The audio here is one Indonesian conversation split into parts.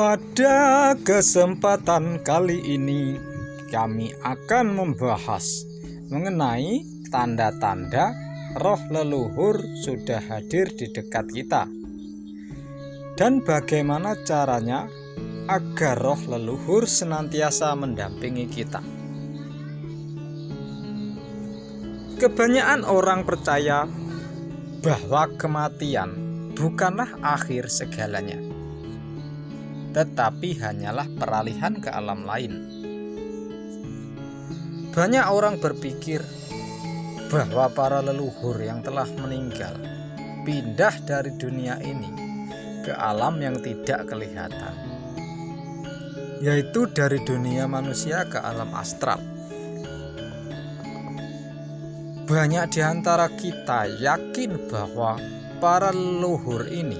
Pada kesempatan kali ini kami akan membahas mengenai tanda-tanda roh leluhur sudah hadir di dekat kita dan bagaimana caranya agar roh leluhur senantiasa mendampingi kita. Kebanyakan orang percaya bahwa kematian bukanlah akhir segalanya, tetapi hanyalah peralihan ke alam lain. Banyak orang berpikir bahwa para leluhur yang telah meninggal pindah dari dunia ini ke alam yang tidak kelihatan, yaitu dari dunia manusia ke alam astral. Banyak di antara kita yakin bahwa para leluhur ini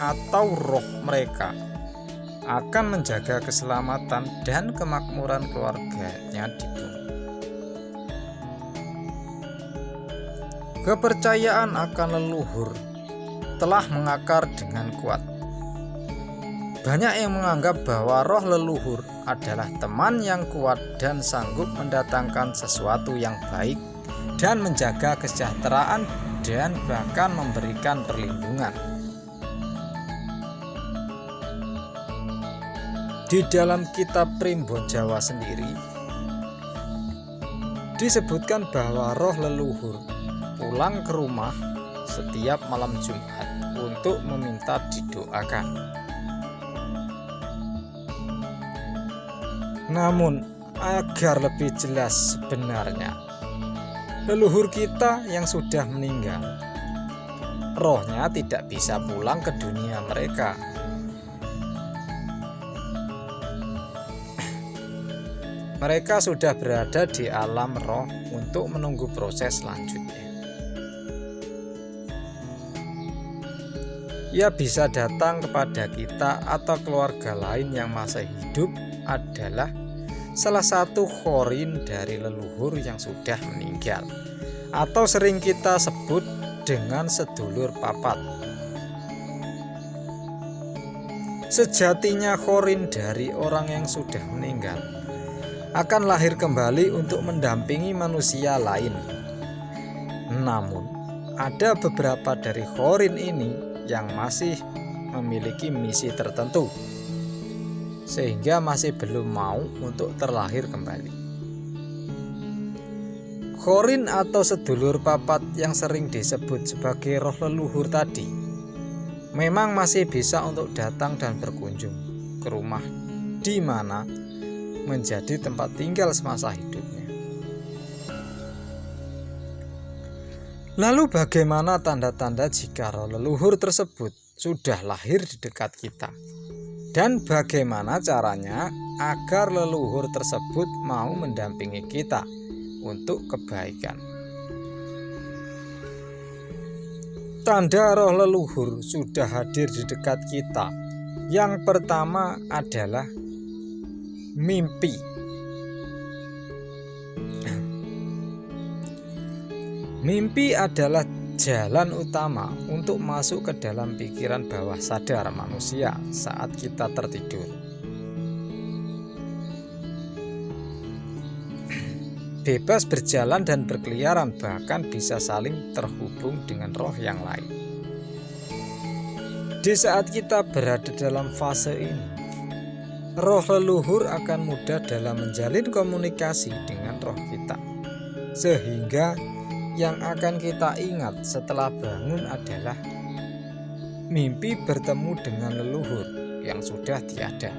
atau roh mereka akan menjaga keselamatan dan kemakmuran keluarganya di bumi. Kepercayaan akan leluhur telah mengakar dengan kuat. Banyak yang menganggap bahwa roh leluhur adalah teman yang kuat dan sanggup mendatangkan sesuatu yang baik dan menjaga kesejahteraan dan bahkan memberikan perlindungan. Di dalam kitab Primbon Jawa sendiri disebutkan bahwa roh leluhur pulang ke rumah setiap malam Jumat untuk meminta didoakan. Namun agar lebih jelas sebenarnya leluhur kita yang sudah meninggal, rohnya tidak bisa pulang ke dunia mereka. Mereka sudah berada di alam roh untuk menunggu proses selanjutnya. Ia bisa datang kepada kita atau keluarga lain yang masih hidup adalah salah satu khorin dari leluhur yang sudah meninggal, atau sering kita sebut dengan sedulur papat. Sejatinya khorin dari orang yang sudah meninggal akan lahir kembali untuk mendampingi manusia lain. Namun, ada beberapa dari khorin ini yang masih memiliki misi tertentu, sehingga masih belum mau untuk terlahir kembali. Khorin atau sedulur papat yang sering disebut sebagai roh leluhur tadi memang masih bisa untuk datang dan berkunjung ke rumah di mana menjadi tempat tinggal semasa hidupnya. Lalu bagaimana tanda-tanda jika roh leluhur tersebut sudah lahir di dekat kita? Dan bagaimana caranya agar leluhur tersebut mau mendampingi kita untuk kebaikan? Tanda roh leluhur sudah hadir di dekat kita. Yang pertama adalah mimpi. Mimpi adalah jalan utama untuk masuk ke dalam pikiran bawah sadar manusia saat kita tertidur. Bebas berjalan dan berkeliaran, bahkan bisa saling terhubung dengan roh yang lain. Di saat kita berada dalam fase ini, roh leluhur akan mudah dalam menjalin komunikasi dengan roh kita, sehingga yang akan kita ingat setelah bangun adalah mimpi bertemu dengan leluhur yang sudah tiada.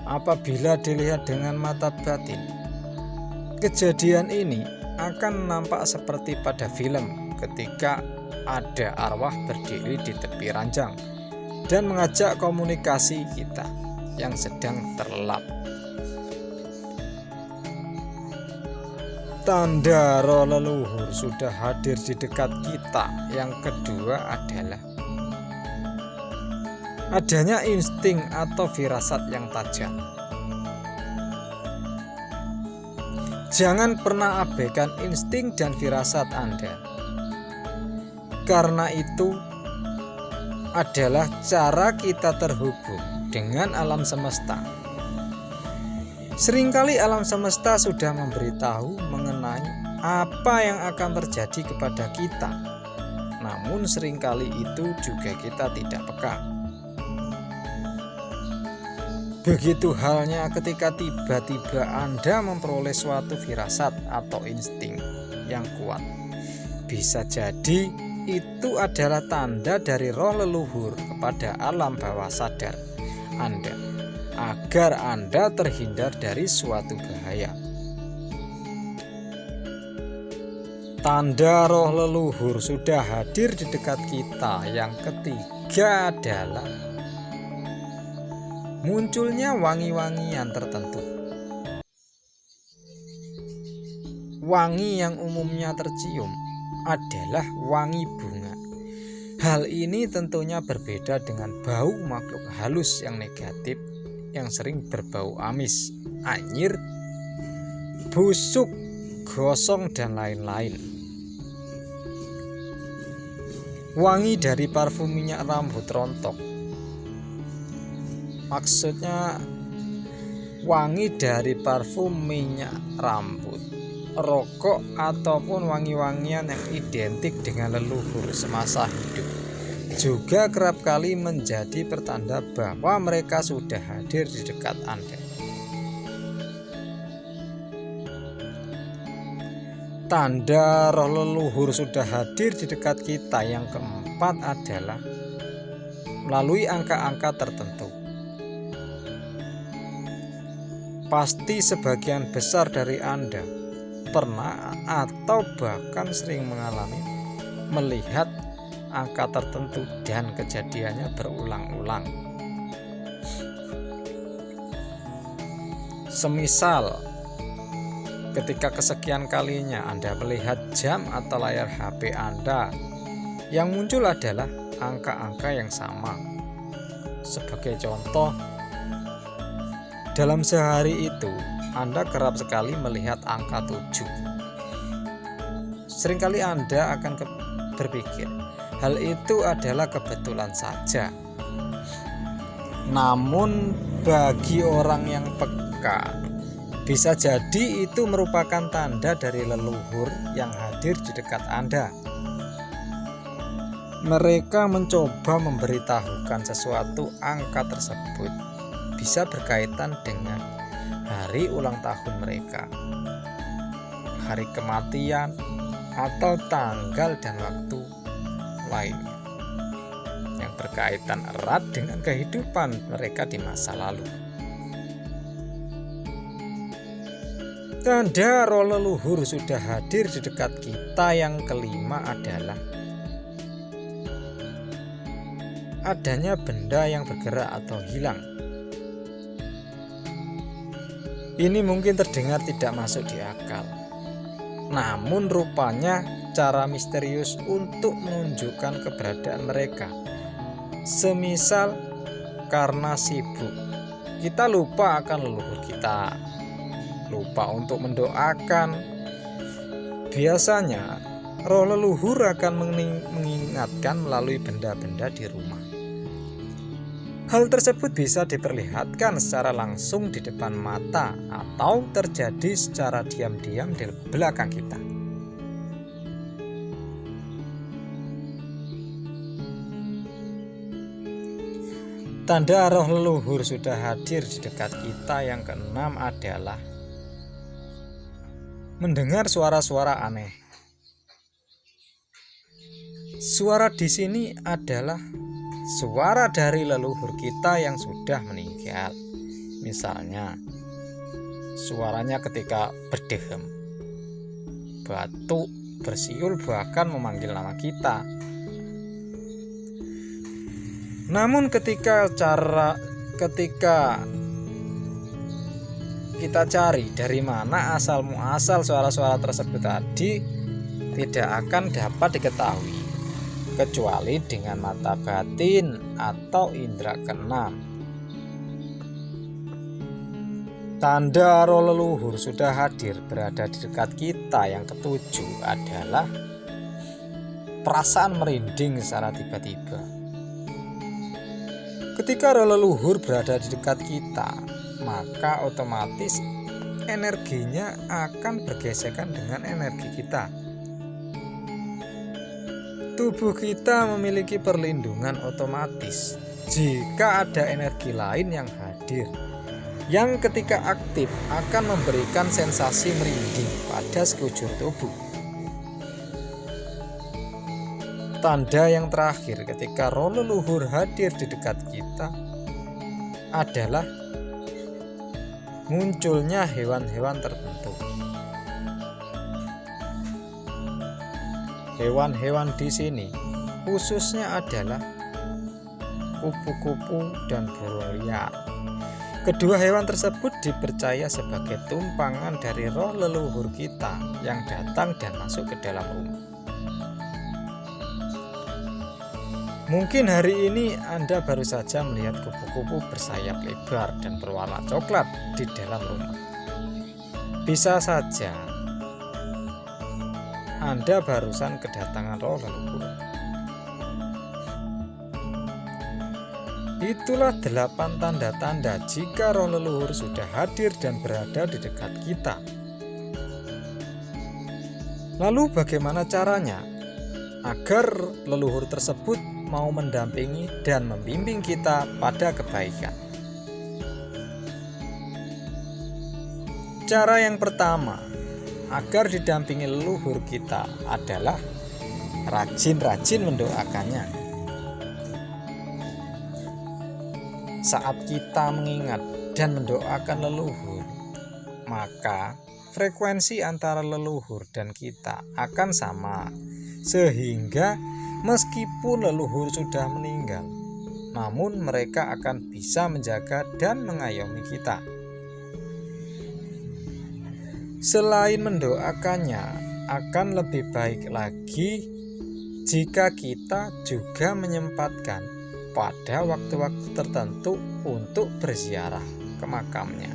Apabila dilihat dengan mata batin, kejadian ini akan nampak seperti pada film ketika ada arwah berdiri di tepi ranjang dan mengajak komunikasi kita yang sedang terlelap. Tanda roh leluhur sudah hadir di dekat kita yang kedua adalah adanya insting atau firasat yang tajam. Jangan pernah abaikan insting dan firasat Anda. Karena itu, adalah cara kita terhubung dengan alam semesta. Seringkali alam semesta sudah memberitahu mengenai apa yang akan terjadi kepada kita, namun seringkali itu juga kita tidak peka. Begitu halnya ketika tiba-tiba Anda memperoleh suatu firasat atau insting yang kuat. Bisa jadi itu adalah tanda dari roh leluhur kepada alam bawah sadar Anda, agar Anda terhindar dari suatu bahaya. Tanda roh leluhur sudah hadir di dekat kita yang ketiga adalah munculnya wangi-wangian tertentu. Wangi yang umumnya tercium adalah wangi bunga. Hal ini tentunya berbeda dengan bau makhluk halus yang negatif yang sering berbau amis, anyir, busuk, gosong, dan lain-lain. Wangi dari parfum minyak rambut rontok, maksudnya wangi dari parfum minyak rambut, rokok, ataupun wangi-wangian yang identik dengan leluhur semasa hidup juga kerap kali menjadi pertanda bahwa mereka sudah hadir di dekat Anda. Tanda roh leluhur sudah hadir di dekat kita yang keempat adalah melalui angka-angka tertentu. Pasti sebagian besar dari Anda pernah atau bahkan sering mengalami melihat angka tertentu dan kejadiannya berulang-ulang. Semisal ketika kesekian kalinya Anda melihat jam atau layar HP Anda, yang muncul adalah angka-angka yang sama. Sebagai contoh, dalam sehari itu Anda kerap sekali melihat angka 7. Seringkali Anda akan berpikir hal itu adalah kebetulan saja. Namun bagi orang yang peka, bisa jadi itu merupakan tanda dari leluhur yang hadir di dekat Anda. Mereka mencoba memberitahukan sesuatu angka tersebut bisa berkaitan dengan hari ulang tahun mereka, hari kematian, atau tanggal dan waktu lainnya yang berkaitan erat dengan kehidupan mereka di masa lalu. Tanda roh leluhur sudah hadir di dekat kita yang kelima adalah adanya benda yang bergerak atau hilang. Ini mungkin terdengar tidak masuk di akal, namun rupanya cara misterius untuk menunjukkan keberadaan mereka. Semisal karena sibuk, kita lupa akan leluhur kita, lupa untuk mendoakan. Biasanya roh leluhur akan mengingatkan melalui benda-benda di rumah. Hal tersebut bisa diperlihatkan secara langsung di depan mata atau terjadi secara diam-diam di belakang kita. Tanda roh leluhur sudah hadir di dekat kita yang keenam adalah mendengar suara-suara aneh. Suara di sini adalah suara dari leluhur kita yang sudah meninggal. Misalnya, suaranya ketika berdehem, batuk, bersiul, bahkan memanggil nama kita. Namun ketika kita cari dari mana asal muasal suara-suara tersebut tadi, tidak akan dapat diketahui kecuali dengan mata batin atau indera keenam. Tanda roh leluhur sudah hadir berada di dekat kita yang ketujuh adalah perasaan merinding secara tiba-tiba. Ketika roh leluhur berada di dekat kita, maka otomatis energinya akan bergesekan dengan energi kita. Tubuh kita memiliki perlindungan otomatis jika ada energi lain yang hadir, yang ketika aktif akan memberikan sensasi merinding pada sekujur tubuh. Tanda yang terakhir ketika roh leluhur hadir di dekat kita adalah munculnya hewan-hewan tertentu. Hewan-hewan di sini khususnya adalah kupu-kupu dan burung liar. Kedua hewan tersebut dipercaya sebagai tumpangan dari roh leluhur kita yang datang dan masuk ke dalam rumah. Mungkin hari ini Anda baru saja melihat kupu-kupu bersayap lebar dan berwarna coklat di dalam rumah. Bisa saja Anda barusan kedatangan roh leluhur. Itulah 8 tanda-tanda jika roh leluhur sudah hadir dan berada di dekat kita. Lalu bagaimana caranya agar leluhur tersebut mau mendampingi dan membimbing kita pada kebaikan? Cara yang pertama agar didampingi leluhur kita adalah rajin-rajin mendoakannya. Saat kita mengingat dan mendoakan leluhur, maka frekuensi antara leluhur dan kita akan sama, sehingga meskipun leluhur sudah meninggal, namun mereka akan bisa menjaga dan mengayomi kita. Selain mendoakannya, akan lebih baik lagi jika kita juga menyempatkan pada waktu-waktu tertentu untuk berziarah ke makamnya.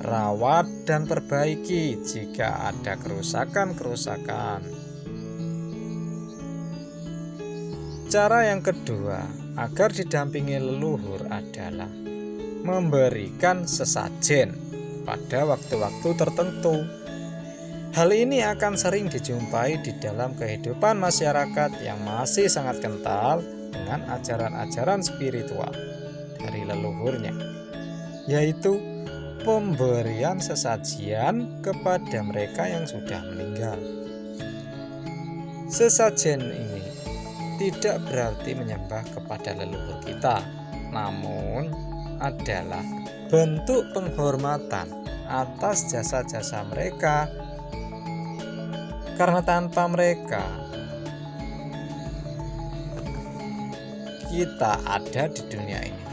Rawat dan perbaiki jika ada kerusakan-kerusakan. Cara yang kedua agar didampingi leluhur adalah memberikan sesajen pada waktu-waktu tertentu. Hal ini akan sering dijumpai di dalam kehidupan masyarakat yang masih sangat kental dengan ajaran-ajaran spiritual dari leluhurnya, yaitu pemberian sesajian kepada mereka yang sudah meninggal. Sesajen ini tidak berarti menyembah kepada leluhur kita, namun adalah bentuk penghormatan atas jasa-jasa mereka, karena tanpa mereka kita ada di dunia ini.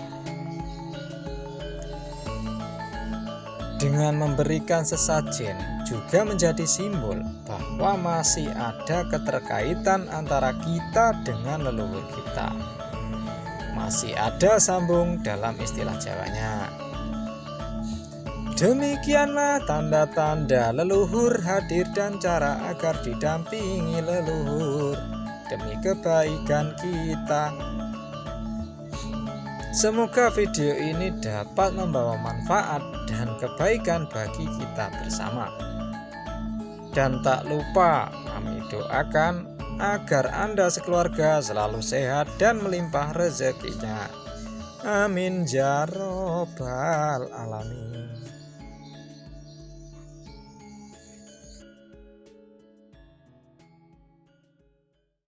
Dengan memberikan sesajen juga menjadi simbol bahwa masih ada keterkaitan antara kita dengan leluhur kita. Masih ada sambung dalam istilah Jawanya. Demikianlah tanda-tanda leluhur hadir dan cara agar didampingi leluhur demi kebaikan kita. Semoga video ini dapat membawa manfaat dan kebaikan bagi kita bersama. Dan tak lupa kami doakan agar Anda sekeluarga selalu sehat dan melimpah rezekinya. Amin ya robbal alamin.